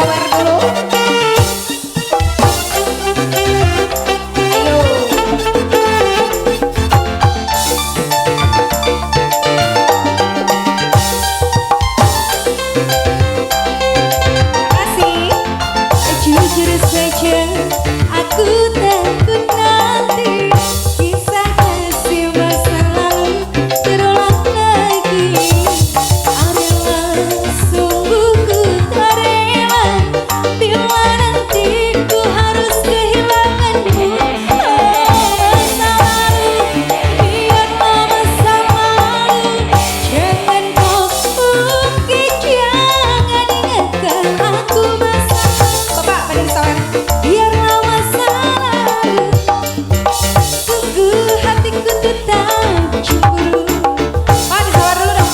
sawer dulu. Jujur saja aku takut nanti kisah kasih masa lalu terulang lagi. Adalah sungguh ku tak rela bila nanti ku harus kehilanganmu. Masa lalu biarlah masa lalu, jangan kau ungkit, jangan ingatkan aku masa biarlah masa lalu, sungguh hatiku tetap cemburu. Pak, disawar dulu dong.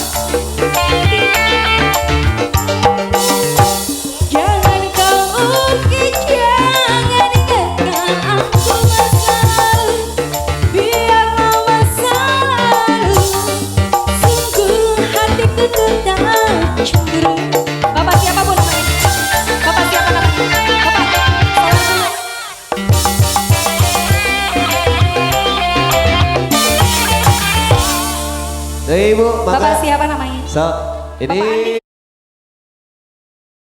Jangan kau ungkit, jangan ingatkan aku masa lalu, biarlah masa lalu, sungguh hatiku tetap cemburu. Bapak siapa bu namanya? Bapak siapa namanya? Ibu, Bapak siapa namanya? So, ini